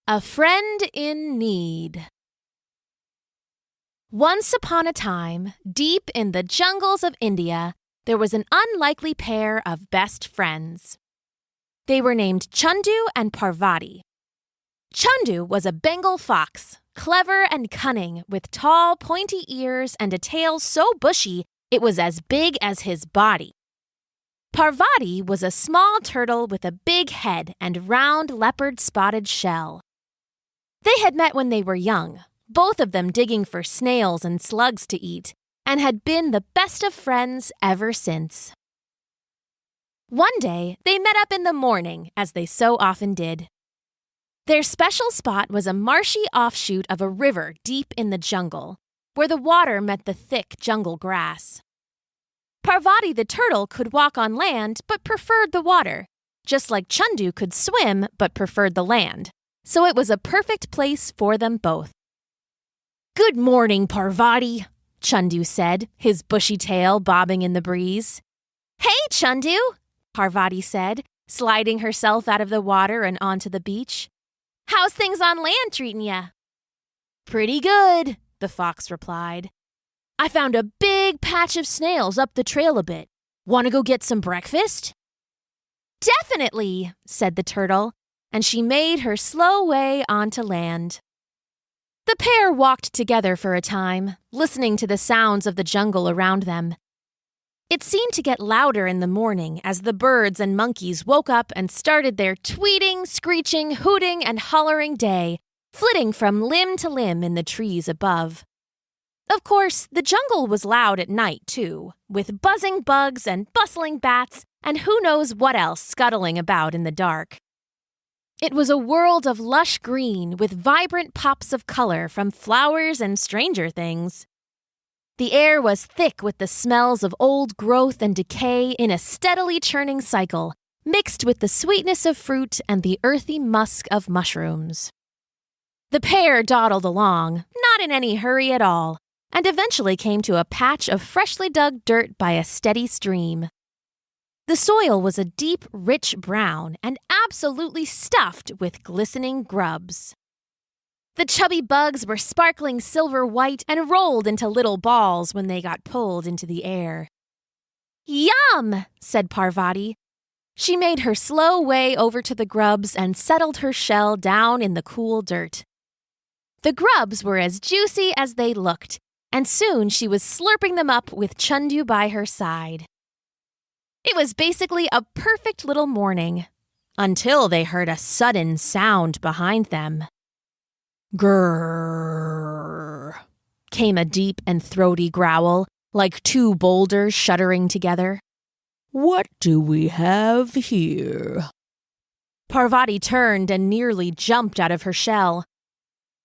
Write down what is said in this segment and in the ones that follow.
A Friend in Need. Once upon a time, deep in the jungles of India, there was an unlikely pair of best friends. They were named Chandu and Parvati. Chandu was a Bengal fox, clever and cunning, with tall, pointy ears and a tail so bushy it was as big as his body. Parvati was a small turtle with a big head and round leopard-spotted shell. They had met when they were young, both of them digging for snails and slugs to eat, and had been the best of friends ever since. One day, they met up in the morning, as they so often did. Their special spot was a marshy offshoot of a river deep in the jungle, where the water met the thick jungle grass. Parvati the turtle could walk on land but preferred the water, just like Chandu could swim but preferred the land. So it was a perfect place for them both. "Good morning, Parvati," Chandu said, his bushy tail bobbing in the breeze. "Hey, Chandu," Parvati said, sliding herself out of the water and onto the beach. "How's things on land treating ya?" "Pretty good," the fox replied. "I found a big patch of snails up the trail a bit. Want to go get some breakfast?" "Definitely," said the turtle, and she made her slow way onto land. The pair walked together for a time, listening to the sounds of the jungle around them. It seemed to get louder in the morning as the birds and monkeys woke up and started their tweeting, screeching, hooting, and hollering day, flitting from limb to limb in the trees above. Of course, the jungle was loud at night, too, with buzzing bugs and bustling bats and who knows what else scuttling about in the dark. It was a world of lush green with vibrant pops of color from flowers and stranger things. The air was thick with the smells of old growth and decay in a steadily churning cycle, mixed with the sweetness of fruit and the earthy musk of mushrooms. The pair dawdled along, not in any hurry at all, and eventually came to a patch of freshly dug dirt by a steady stream. The soil was a deep, rich brown and absolutely stuffed with glistening grubs. The chubby bugs were sparkling silver white and rolled into little balls when they got pulled into the air. "Yum!" said Parvati. She made her slow way over to the grubs and settled her shell down in the cool dirt. The grubs were as juicy as they looked, and soon she was slurping them up with Chandu by her side. It was basically a perfect little morning, until they heard a sudden sound behind them. "Grrr," came a deep and throaty growl, like two boulders shuddering together. "What do we have here?" Parvati turned and nearly jumped out of her shell.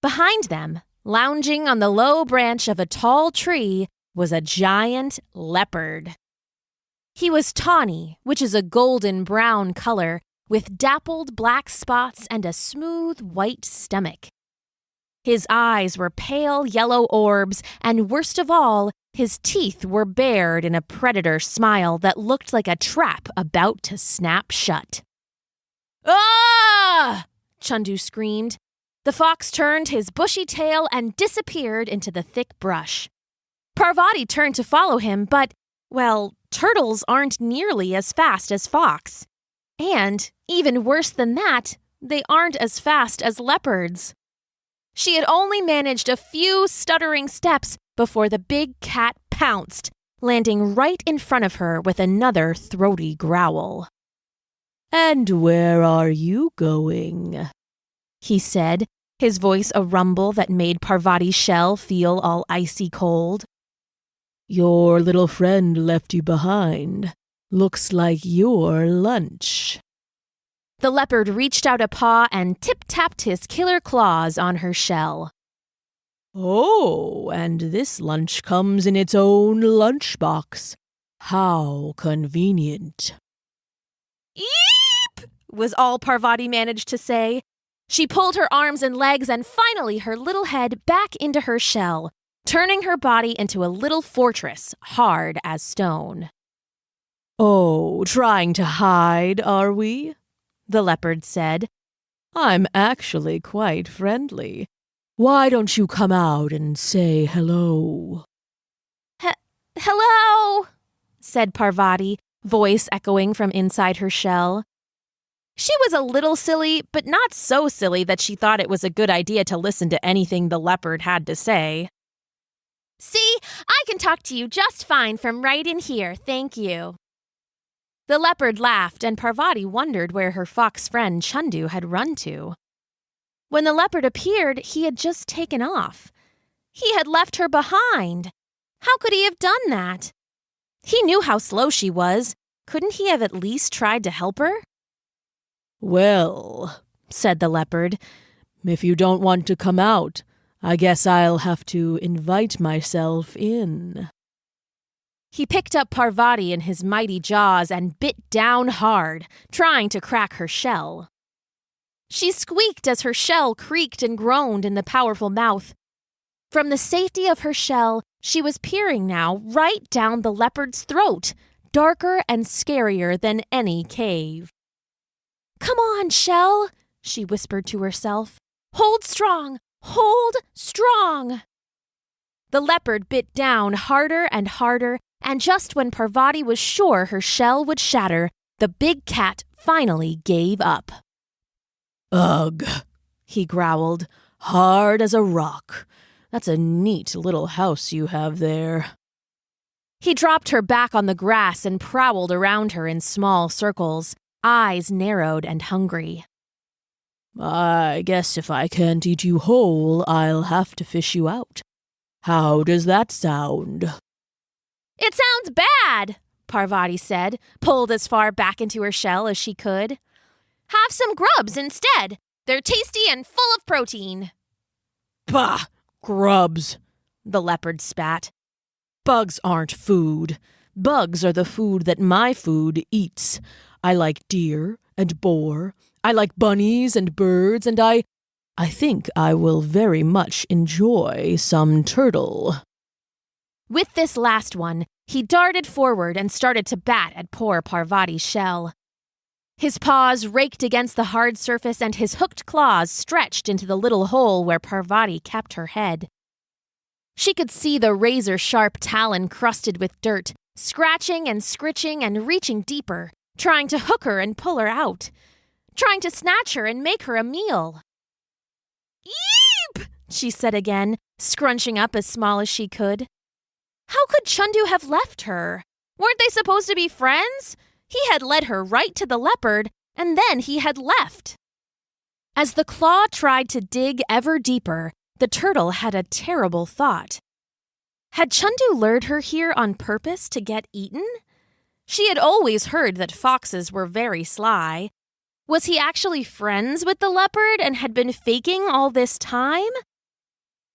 Behind them, lounging on the low branch of a tall tree, was a giant leopard. He was tawny, which is a golden-brown color, with dappled black spots and a smooth white stomach. His eyes were pale yellow orbs, and worst of all, his teeth were bared in a predator smile that looked like a trap about to snap shut. "Ah!" Chandu screamed. The fox turned his bushy tail and disappeared into the thick brush. Parvati turned to follow him, but, well, turtles aren't nearly as fast as fox. And, even worse than that, they aren't as fast as leopards. She had only managed a few stuttering steps before the big cat pounced, landing right in front of her with another throaty growl. "And where are you going?" he said, his voice a rumble that made Parvati's shell feel all icy cold. "Your little friend left you behind. Looks like your lunch." The leopard reached out a paw and tip-tapped his killer claws on her shell. "Oh, and this lunch comes in its own lunchbox. How convenient." "Eep!" was all Parvati managed to say. She pulled her arms and legs and finally her little head back into her shell, turning her body into a little fortress, hard as stone. "Oh, trying to hide, are we?" the leopard said. I'm actually quite friendly. Why don't you come out and say hello?" Hello, said Parvati, voice echoing from inside her shell. She was a little silly, but not so silly that she thought it was a good idea to listen to anything the leopard had to say. "See, I can talk to you just fine from right in here, thank you." The leopard laughed, and Parvati wondered where her fox friend Chandu had run to. When the leopard appeared, he had just taken off. He had left her behind. How could he have done that? He knew how slow she was. Couldn't he have at least tried to help her? "Well," said the leopard, "if you don't want to come out, I guess I'll have to invite myself in." He picked up Parvati in his mighty jaws and bit down hard, trying to crack her shell. She squeaked as her shell creaked and groaned in the powerful mouth. From the safety of her shell, she was peering now right down the leopard's throat, darker and scarier than any cave. "Come on, shell," she whispered to herself. "Hold strong! Hold strong!" The leopard bit down harder and harder, and just when Parvati was sure her shell would shatter, the big cat finally gave up. "Ugh," he growled, "hard as a rock. That's a neat little house you have there." He dropped her back on the grass and prowled around her in small circles, eyes narrowed and hungry. "I guess if I can't eat you whole, I'll have to fish you out. How does that sound?" "It sounds bad," Parvati said, pulled as far back into her shell as she could. "Have some grubs instead. They're tasty and full of protein." "Bah! Grubs," the leopard spat. "Bugs aren't food. Bugs are the food that my food eats. I like deer and boar. I like bunnies and birds, and I think I will very much enjoy some turtle." With this last one, he darted forward and started to bat at poor Parvati's shell. His paws raked against the hard surface and his hooked claws stretched into the little hole where Parvati kept her head. She could see the razor-sharp talon crusted with dirt, scratching and scritching and reaching deeper, trying to hook her and pull her out, trying to snatch her and make her a meal. "Eep!" she said again, scrunching up as small as she could. How could Chandu have left her? Weren't they supposed to be friends? He had led her right to the leopard, and then he had left. As the claw tried to dig ever deeper, the turtle had a terrible thought. Had Chandu lured her here on purpose to get eaten? She had always heard that foxes were very sly. Was he actually friends with the leopard and had been faking all this time?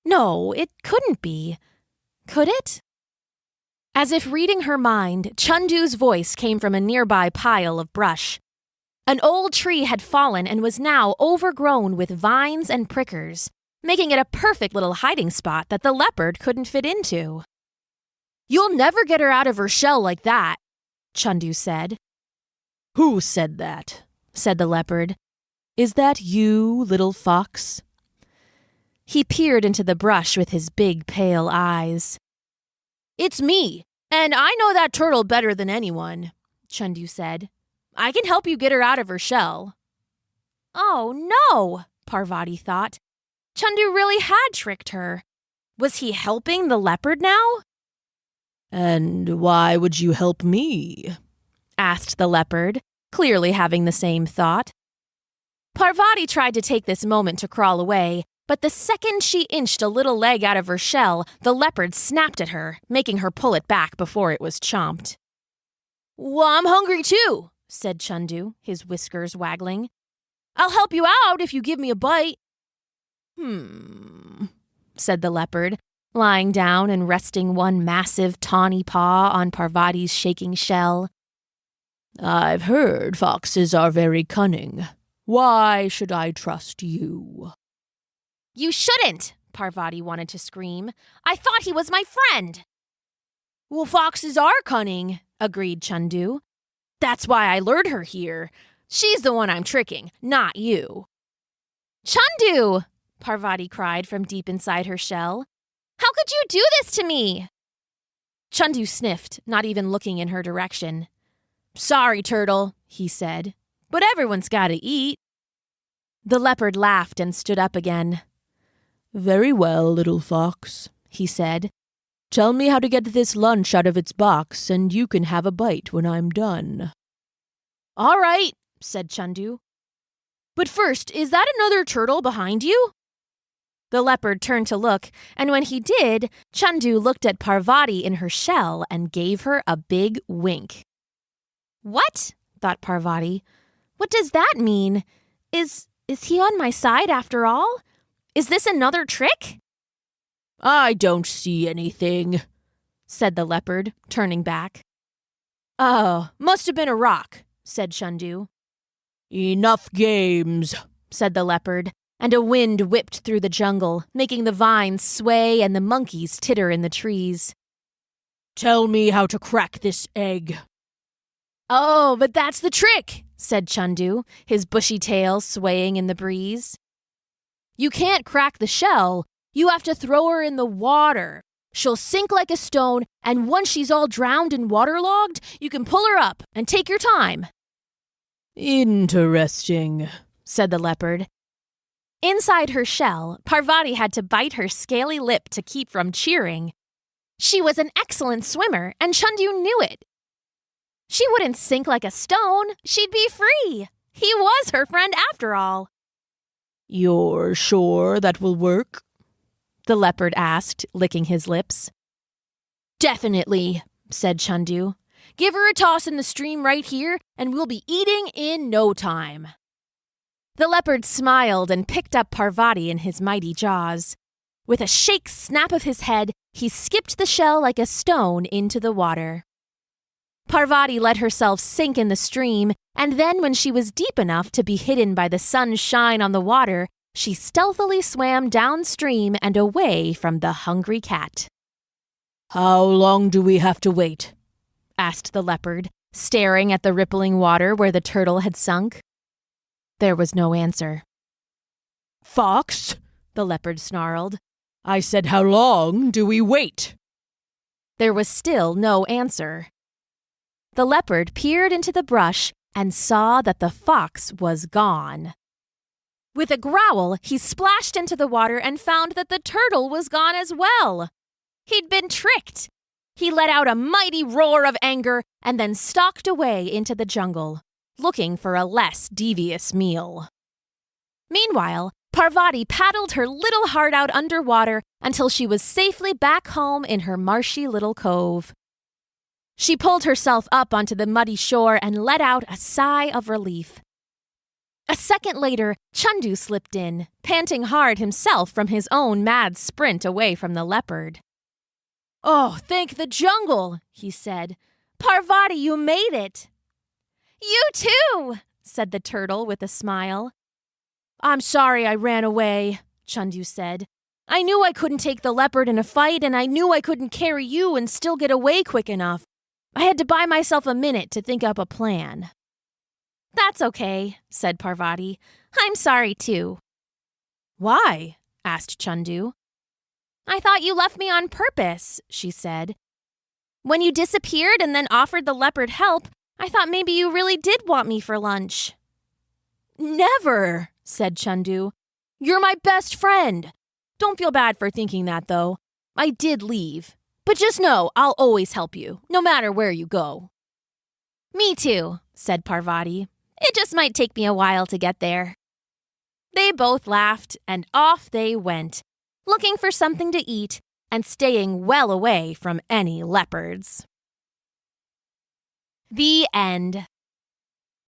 No, it couldn't be. Could it? As if reading her mind, Chandu's voice came from a nearby pile of brush. An old tree had fallen and was now overgrown with vines and prickers, making it a perfect little hiding spot that the leopard couldn't fit into. "You'll never get her out of her shell like that," Chandu said. "Who said that?" said the leopard. "Is that you, little fox?" He peered into the brush with his big, pale eyes. "It's me, and I know that turtle better than anyone," Chandu said. "I can help you get her out of her shell." Oh, no, Parvati thought. Chandu really had tricked her. Was he helping the leopard now? "And why would you help me?" asked the leopard, clearly having the same thought. Parvati tried to take this moment to crawl away, but the second she inched a little leg out of her shell, the leopard snapped at her, making her pull it back before it was chomped. "Well, I'm hungry too," said Chandu, his whiskers waggling. "I'll help you out if you give me a bite." Said the leopard, lying down and resting one massive tawny paw on Parvati's shaking shell. "I've heard foxes are very cunning. Why should I trust you?" "You shouldn't," Parvati wanted to scream. "I thought he was my friend." "Well, foxes are cunning," agreed Chandu. "That's why I lured her here. She's the one I'm tricking, not you." Chandu! Parvati cried from deep inside her shell. How could you do this to me? Chandu sniffed, not even looking in her direction. Sorry, Turtle, he said, but everyone's got to eat. The leopard laughed and stood up again. Very well, little fox, he said. Tell me how to get this lunch out of its box, and you can have a bite when I'm done. All right, said Chandu. But first, is that another turtle behind you? The leopard turned to look, and when he did, Chandu looked at Parvati in her shell and gave her a big wink. What? Thought Parvati. What does that mean? Is he on my side after all? Is this another trick? I don't see anything, said the leopard, turning back. Oh, must have been a rock, said Chandu. Enough games, said the leopard, and a wind whipped through the jungle, making the vines sway and the monkeys titter in the trees. Tell me how to crack this egg. Oh, but that's the trick, said Chandu, his bushy tail swaying in the breeze. You can't crack the shell. You have to throw her in the water. She'll sink like a stone, and once she's all drowned and waterlogged, you can pull her up and take your time. Interesting, said the leopard. Inside her shell, Parvati had to bite her scaly lip to keep from cheering. She was an excellent swimmer, and Chandu knew it. She wouldn't sink like a stone. She'd be free. He was her friend after all. You're sure that will work? The leopard asked, licking his lips. Definitely, said Chandu. Give her a toss in the stream right here, and we'll be eating in no time. The leopard smiled and picked up Parvati in his mighty jaws. With a shake snap of his head, he skipped the shell like a stone into the water. Parvati let herself sink in the stream, and then when she was deep enough to be hidden by the sun's shine on the water, she stealthily swam downstream and away from the hungry cat. How long do we have to wait? Asked the leopard, staring at the rippling water where the turtle had sunk. There was no answer. Fox, the leopard snarled. I said, how long do we wait? There was still no answer. The leopard peered into the brush and saw that the fox was gone. With a growl, he splashed into the water and found that the turtle was gone as well. He'd been tricked. He let out a mighty roar of anger and then stalked away into the jungle, looking for a less devious meal. Meanwhile, Parvati paddled her little heart out underwater until she was safely back home in her marshy little cove. She pulled herself up onto the muddy shore and let out a sigh of relief. A second later, Chandu slipped in, panting hard himself from his own mad sprint away from the leopard. Oh, thank the jungle, he said. Parvati, you made it. You too, said the turtle with a smile. I'm sorry I ran away, Chandu said. I knew I couldn't take the leopard in a fight, and I knew I couldn't carry you and still get away quick enough. I had to buy myself a minute to think up a plan. That's okay, said Parvati. I'm sorry too. Why? Asked Chandu. I thought you left me on purpose, she said. When you disappeared and then offered the leopard help, I thought maybe you really did want me for lunch. Never, said Chandu. You're my best friend. Don't feel bad for thinking that, though. I did leave. But just know I'll always help you, no matter where you go. Me too, said Parvati. It just might take me a while to get there. They both laughed, and off they went, looking for something to eat and staying well away from any leopards. The end.